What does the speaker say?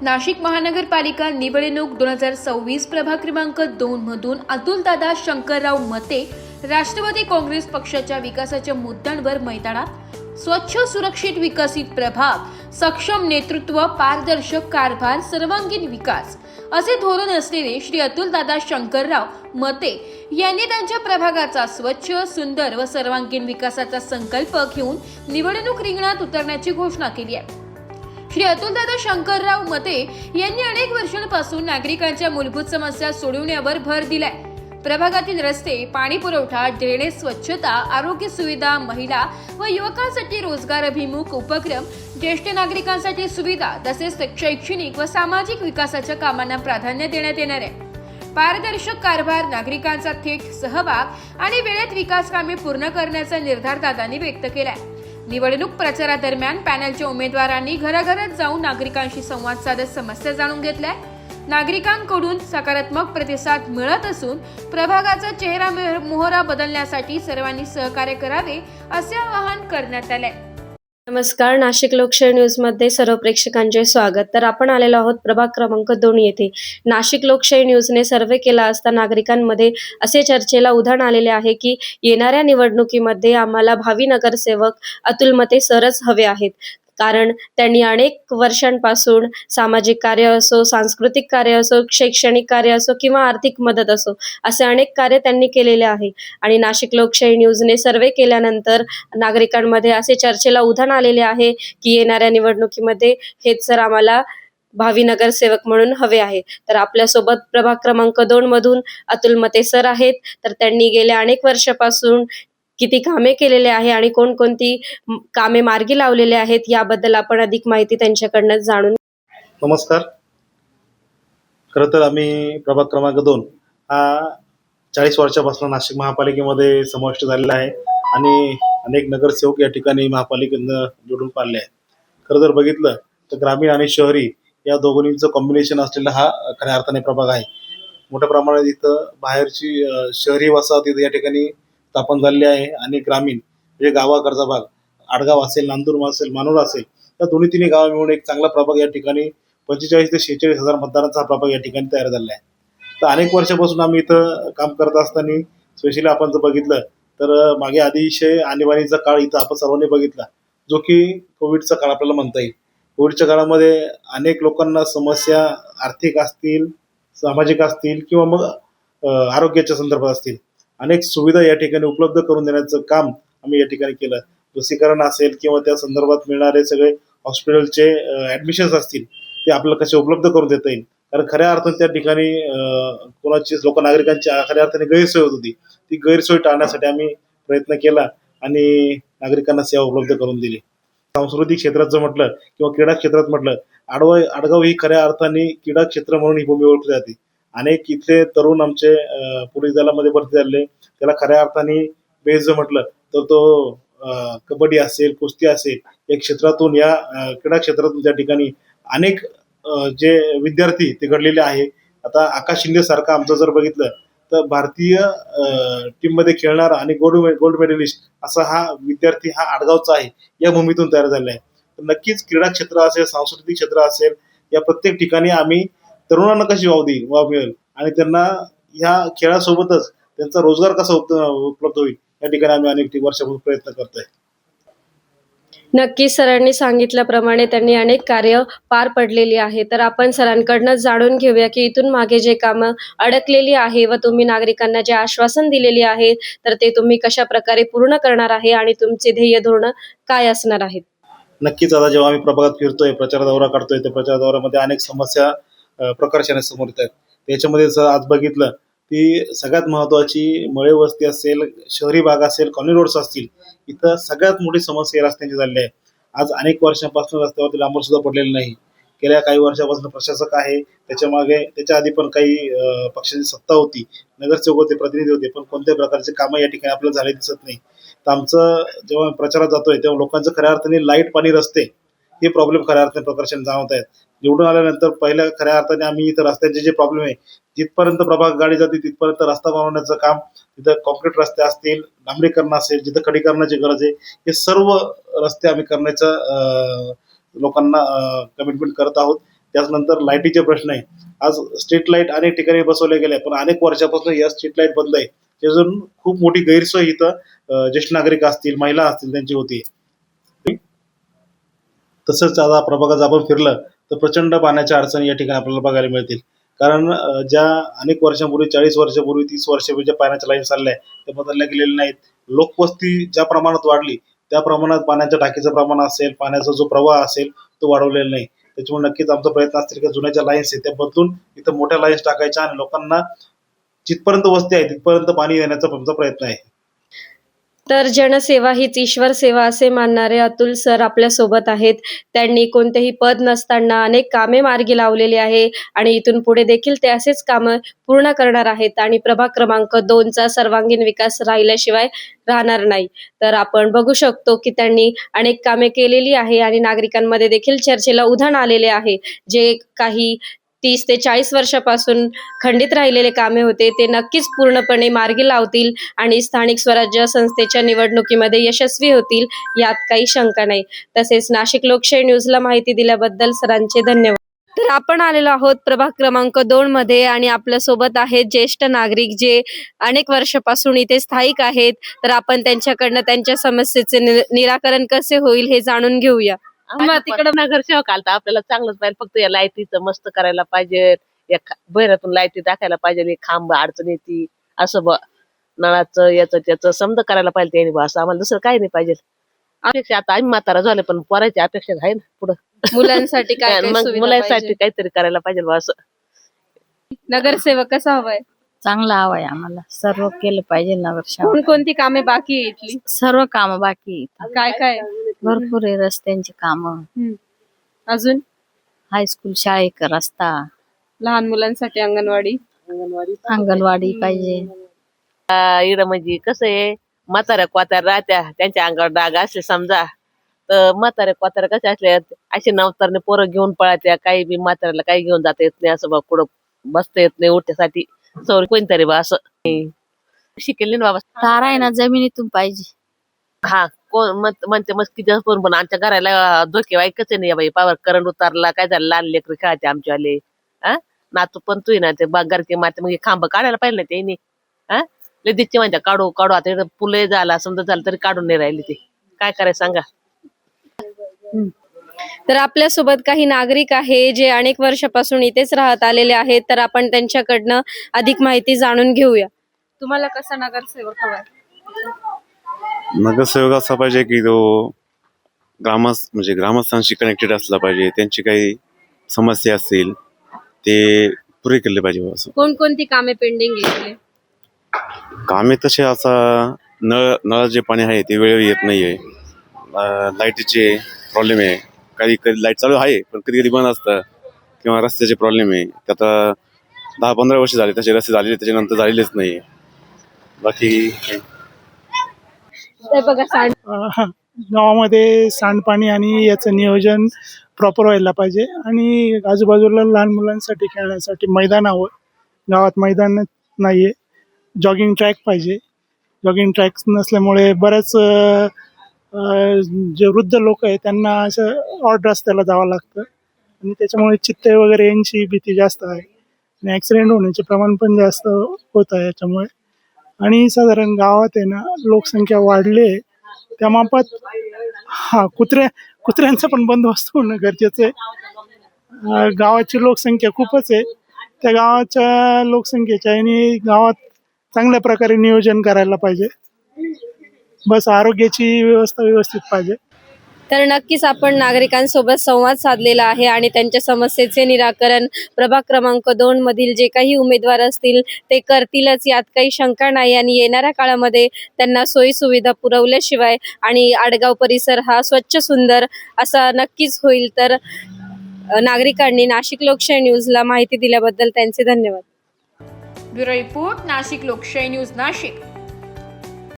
नाशिक महानगरपालिका निवडणूक 2026 प्रभाग क्रमांक 2 मधून अतुलदादा शंकरराव मते राष्ट्रवादी काँग्रेस पक्षाच्या विकासाच्या मुद्द्यांवर मैदानात स्वच्छ सुरक्षित विकसित प्रभाग, सक्षम नेतृत्व, पारदर्शक कारभार, सर्वांगीण विकास असे धोरण असलेले श्री अतुलदादा शंकरराव मते यांनी त्यांच्या प्रभागाचा स्वच्छ, सुंदर व सर्वांगीण विकासाचा संकल्प घेऊन निवडणूक रिंगणात उतरण्याची घोषणा केली आहे। श्री अतुलदादा शंकरराव मते यांनी अनेक वर्षांपासून नागरिकांच्या मूलभूत समस्या सोडवण्यावर भर दिलाय। प्रभागातील रस्ते, पाणी पुरवठा, ड्रेनेज स्वच्छता, आरोग्य सुविधा, महिला व युवकांसाठी रोजगाराभिमुख उपक्रम, ज्येष्ठ नागरिकांसाठी सुविधा तसेच शैक्षणिक व सामाजिक विकासाच्या कामांना प्राधान्य देण्यात येणार आहे। पारदर्शक कारभार, नागरिकांचा थेट सहभाग आणि वेळेत विकास कामे पूर्ण करण्याचा निर्धार दादांनी व्यक्त केलाय। निवडणूक प्रचारादरम्यान पॅनलच्या उमेदवारांनी घराघरात जाऊन नागरिकांशी संवाद साधत समस्या जाणून घेतल्या। नागरिकांकडून सकारात्मक प्रतिसाद मिळत असून प्रभागाचा चेहरा मोहरा बदलण्यासाठी सर्वांनी सहकार्य करावे असे आवाहन करण्यात आले। नमस्कार, नाशिक लोकशाही न्यूज मध्ये सर्व प्रेक्षकांचे स्वागत। तर आपण आलेलो आहोत प्रभाग क्रमांक 2 येथे। नाशिक लोकशाही न्यूजने सर्वे केला असता नागरिकांमध्ये असे चर्चेला उधाण आलेले आहे की येणाऱ्या निवडणुकीमध्ये आम्हाला भावी नगरसेवक अतुल मते सरच हवे आहेत, कारण त्यांनी अनेक वर्षांपासून सामाजिक कार्य असो, सांस्कृतिक कार्य असो, शैक्षणिक कार्य असो किंवा आर्थिक मदत असो, असे अनेक कार्य त्यांनी केलेले आहे। आणि नाशिक लोकशाही न्यूजने सर्वे केल्यानंतर नागरिकांमध्ये असे चर्चेला उधाण आलेले आहे की येणाऱ्या निवडणुकीमध्ये हेच सर आम्हाला भावी नगरसेवक म्हणून हवे आहे। तर आपल्यासोबत प्रभाग क्रमांक 2 मधून अतुल मते सर आहेत। तर त्यांनी गेल्या अनेक वर्षापासून किती कामे केलेले आहे आणि कोणकोणती कामे मार्गी लावलेले आहेत याबद्दल आपण अधिक माहिती त्यांच्याकडनं जाणून। नमस्कार। खरं तर आम्ही प्रभाग क्रमांक 2 हा 40 वर्षापासून नाशिक महापालिकेमध्ये समाविष्ट झालेला आहे आणि अनेक नगरसेवक या ठिकाणी महापालिकेनं निवडून पाडले आहेत। खरं तर बघितलं तर ग्रामीण आणि शहरी या दोघांचं कॉम्बिनेशन असलेला हा खऱ्या अर्थाने प्रभाग आहे। मोठ्या प्रमाणात इथं बाहेरची शहरी वसाहत इथं या ठिकाणी स्थापन झालेली आहे आणि ग्रामीण म्हणजे गावाकडचा भाग, आडगाव असेल, नांदूर असेल, मानोर असेल, या दोन्ही तिन्ही गाव मिळून एक चांगला प्रभाग या ठिकाणी 45 ते 46 हजार मतदारांचा हा प्रभाग या ठिकाणी तयार झालेला आहे। तर अनेक वर्षापासून आम्ही इथं काम करत असताना स्पेशली आपण जर बघितलं तर मागे अतिशय आणीबाणीचा काळ इथं आपण सर्वांनी बघितला, जो की कोविडचा काळ आपल्याला म्हणता येईल। कोविडच्या काळामध्ये अनेक लोकांना समस्या आर्थिक असतील, सामाजिक असतील किंवा मग आरोग्याच्या संदर्भात असतील, अनेक सुविधा या ठिकाणी उपलब्ध करून देण्याचं काम आम्ही या ठिकाणी केलं। लसीकरण असेल किंवा त्या संदर्भात मिळणारे सगळे हॉस्पिटलचे ॲडमिशन्स असतील ते आपल्याला कसे उपलब्ध करून देता येईल, कारण खऱ्या अर्थाने त्या ठिकाणी कोणाची नागरिकांची खऱ्या अर्थाने गैरसोय होत होती। ती गैरसोय टाळण्यासाठी आम्ही प्रयत्न केला आणि नागरिकांना सेवा उपलब्ध करून दिली। सांस्कृतिक क्षेत्रात जर म्हटलं किंवा क्रीडा क्षेत्रात म्हटलं, आडगाव ही खऱ्या अर्थाने क्रीडा क्षेत्र म्हणून ही भूमी ओळखली जाते। अनेक इथले तरुण आमचे पोलीस दलामध्ये भरती झाले, त्याला खऱ्या अर्थाने बेस जर म्हटलं तर तो कबड्डी असेल, कुस्ती असेल, या क्षेत्रातून या क्रीडा क्षेत्रातून त्या ठिकाणी अनेक जे विद्यार्थी ते घडलेले आहे। आता आकाश शिंदे सारखा आमचं जर बघितलं तर भारतीय टीममध्ये खेळणारा आणि गोल्ड मेडलिस्ट असा हा विद्यार्थी हा आडगावचा आहे, या भूमीतून तयार झालेला आहे। तर नक्कीच क्रीडा क्षेत्र असेल, सांस्कृतिक क्षेत्र असेल, या प्रत्येक ठिकाणी आम्ही तरुणांना कशी वाव मिळेल आणि त्यांना ह्या खेळासोबतच त्यांचा रोजगार कसा उपलब्ध होईल या ठिकाणी आम्ही अनेक वर्षापासून प्रयत्न करतोय। नक्की सरांनी सांगितल्याप्रमाणे त्यांनी अनेक कार्य पार पडलेली आहे। तर आपण सरांकडनं जाणून घेऊया की इथून मागे जे कामं अडकलेली आहे व तुम्ही नागरिकांना जे आश्वासन दिलेली आहे तर ते तुम्ही कशा प्रकारे पूर्ण करणार आहे आणि तुमचे ध्येय धोरण काय असणार आहेत। नक्कीच आता जेव्हा आम्ही प्रभागात फिरतोय, प्रचार दौरा करतोय, त्या प्रचार दौऱ्यामध्ये अनेक समस्या प्रकर्षाने समोर येत आहेत। त्याच्यामध्ये जर आज बघितलं ती सगळ्यात महत्त्वाची मळे वस्ती असेल, शहरी भाग असेल, कॉलनी रोड्स असतील, इथं सगळ्यात मोठी समस्या रस्त्यांची झालेली आहे। आज अनेक वर्षांपासून रस्त्यावरती डांबर सुद्धा पडलेलं नाही। गेल्या काही वर्षापासून प्रशासक आहे, त्याच्या आधी पण काही पक्षाची सत्ता होती, नगरसेवक होते, प्रतिनिधी होते, पण कोणत्याही प्रकारचे कामं या ठिकाणी आपल्याला झाले दिसत नाही। तर आमचं जेव्हा प्रचारात जातोय तेव्हा लोकांचं खऱ्या अर्थाने लाईट, पाणी, रस्ते हे प्रॉब्लेम खऱ्या अर्थाने प्रकर्षाने जाणवत आहेत। निवडून आल्यानंतर पहिल्या खऱ्या अर्थाने आम्ही इथं रस्त्यांचे जे प्रॉब्लेम आहे, जिथपर्यंत प्रभाग गाडी जाते तिथपर्यंत रस्ता बनवण्याचं काम, तिथं कॉन्क्रीट रस्ते असतील, डांबरीकरण असेल, जिथं खडीकरणाची गरज आहे, हे सर्व रस्ते आम्ही करण्याचं लोकांना कमिटमेंट करत आहोत। त्याचनंतर लाईटीचे प्रश्न आहे. आज स्ट्रीट लाईट अनेक ठिकाणी बसवल्या गेल्या, पण अनेक वर्षापासून या स्ट्रीट लाईट बंद आहे. त्यातून खूप मोठी गैरसोय इथं ज्येष्ठ नागरिक असतील, महिला असतील त्यांची होती. तसंच आता प्रभागात आपण फिरलं तर प्रचंड पाण्याच्या अडचणी या ठिकाणी आपल्याला बघायला मिळतील. कारण ज्या अनेक वर्षांपूर्वी 40 वर्षापूर्वी 30 वर्षापूर्वी ज्या पाण्याच्या लाईन चालल्या त्या बदलल्या गेलेल्या नाहीत. लोकवस्ती ज्या प्रमाणात वाढली त्या प्रमाणात पाण्याच्या टाकीचं प्रमाण असेल, पाण्याचा जो प्रवाह असेल तो वाढवलेला नाही. त्याच्यामुळे नक्कीच आमचा प्रयत्न असतील की जुन्या ज्या लाईन्स आहेत त्या बदलून इथं मोठ्या लाईन्स टाकायच्या आणि लोकांना जिथपर्यंत वस्ती आहे तिथपर्यंत पाणी देण्याचा आमचा प्रयत्न आहे. तर जनसेवा हीच ईश्वर सेवा असे मानणारे अतुल सर आपल्या सोबत आहेत. त्यांनी कोणतेही पद नसताना अनेक कामे मार्गी लावलेली आहे आणि इथून पुढे देखील ते असेच कामं पूर्ण करणार आहेत आणि प्रभाग क्रमांक 2चा सर्वांगीण विकास राहिल्याशिवाय राहणार नाही. तर आपण बघू शकतो की त्यांनी अनेक कामे केलेली आहे आणि नागरिकांमध्ये देखील चर्चेला उधाण आलेले आहे. जे काही 30 ते 40 वर्षापासून खंडित राहिलेले कामे होते ते नक्कीच पूर्णपणे मार्गी लावतील आणि स्थानिक स्वराज्य संस्थेच्या निवडणुकीमध्ये यशस्वी होतील, यात काही शंका नाही. तसेच नाशिक लोकशाही न्यूजला माहिती दिल्याबद्दल सरांचे धन्यवाद. तर आपण आलेलो आहोत प्रभाग क्रमांक 2 मध्ये आणि आपल्या सोबत आहेत ज्येष्ठ नागरिक जे अनेक वर्षापासून इथे स्थायिक आहेत. तर आपण त्यांच्याकडनं त्यांच्या समस्येचे निराकरण कसे होईल हे जाणून घेऊया. मग तिकडं नगरसेवक आलता, आपल्याला चांगलंच पाहिजे. फक्त या लाईटीचं मस्त करायला पाहिजे, या बहिरातून लाईटी टाकायला पाहिजे, एक खांब अडचण येते असं नळाचं याचं त्याचं समजा करायला पाहिजे त्यांनी बा. असं आम्हाला दुसरं काही नाही पाहिजे. अपेक्षा आता आम्ही म्हातारा झाले पण पोराची अपेक्षा आहे ना पुढं. मुलांसाठी काय काय मग सुविधा मुलांसाठी पाहिजे? काहीतरी करायला पाहिजे बा असं. नगरसेवक कसा हवाय? चांगला हवाय आम्हाला. सर्व केलं पाहिजे नगरसेवक. कोणकोणती कामे बाकी आहे इथली? सर्व काम बाकी आहेत. काय काय? भरपूर आहे रस्त्यांची कामं, अजून हायस्कूल शाळेक रस्ता, लहान मुलांसाठी अंगणवाडी. अंगणवाडी पाहिजे. इकडं म्हणजे कसं आहे, म्हाताऱ्या क्वाताऱ्या राहत्या त्यांच्या अंगावर डाग असले समजा तर म्हाताऱ्या क्वाताऱ्या कशा असल्या असे नवतरने पोरं घेऊन पळात्या. काही बी म्हाताऱ्याला काही घेऊन जाता येत नाही, असं बा कुठं बसता येत नाही उठ्यासाठी. सौर कोणतरी बा असं शिकेल ना बाबा. तारा आहे ना जमिनीतून पाहिजे. हा कोण म्हणते मस्ती जास्त पण आमच्या घराला धोके वाईकच आहे नाही बाई. पावर करंट उतारला काय झालं, लहान लेकर खेळायचे आमच्यावाले. नातू पण तू ना ते बागारके माते मग खांब काढायला पाहिजे ना त्यांनी. लगेच म्हणत्या काढू काढू. आता इकडं पुले झाला समजा झालं तरी काढून नाही राहिले, ते काय करायचं सांगा. तर आपल्या सोबत काही नागरिक आहे जे अनेक वर्षापासून इथेच राहत आलेले आहेत. तर आपण त्यांच्याकडनं अधिक माहिती जाणून घेऊया. तुम्हाला कसा नगरसेवक हवाय? नगरसेवक असा पाहिजे की तो ग्रामस्थांशी कनेक्टेड असला पाहिजे. त्यांची काही समस्या असतील ते पुरे केले पाहिजे. असं कोणकोणती कामे पेंडिंग आहे? कामे तसे असा नळ जे पाणी आहे ते वेळेवर येत नाहीये. लाईटीचे प्रॉब्लेम आहे. कधी कधी लाईट चालू आहे पण कधी कधी बंद असतं, किंवा रस्त्याचे प्रॉब्लेम आहे. आता 10-15 वर्ष झाले तसे रस्ते झालेले, त्याच्यानंतर झालेलेच नाही. बाकी गावामध्ये सांडपाणी आणि याचं नियोजन प्रॉपर व्हायला पाहिजे आणि आजूबाजूला लहान मुलांसाठी खेळण्यासाठी मैदान हवं. गावात मैदान नाही आहे. जॉगिंग ट्रॅक पाहिजे. जॉगिंग ट्रॅक नसल्यामुळे बऱ्याच जे वृद्ध लोक आहेत त्यांना असं ऑड रस्त्याला जावं लागतं आणि त्याच्यामुळे चित्ते वगैरे यांची भीती जास्त आहे आणि ॲक्सिडेंट होण्याचे प्रमाण पण जास्त होत आहे याच्यामुळे. आणि साधारण गावात आहे ना लोकसंख्या वाढली आहे त्या मापात कुत्र्यांचा पण बंदोबस्त होणं गरजेचं आहे. गावाची लोकसंख्या खूपच आहे. त्या गावाच्या लोकसंख्येच्या आणि गावात चांगल्या प्रकारे नियोजन करायला पाहिजे. बस आरोग्याची व्यवस्था व्यवस्थित पाहिजे. तर नक्कीच आपण नागरिकांसोबत संवाद साधलेला आहे आणि त्यांच्या समस्येचे निराकरण प्रभाग क्रमांक 2 मधील जे काही उमेदवार असतील ते करतीलच, यात काही शंका नाही. आणि येणाऱ्या काळामध्ये त्यांना सोयी सुविधा पुरवल्याशिवाय आणि आडगाव परिसर हा स्वच्छ सुंदर असा नक्कीच होईल. तर नागरिकांनी नाशिक लोकशाही न्यूजला माहिती दिल्याबद्दल त्यांचे धन्यवाद. ब्युरो रिपोर्ट, नाशिक लोकशाही न्यूज, नाशिक.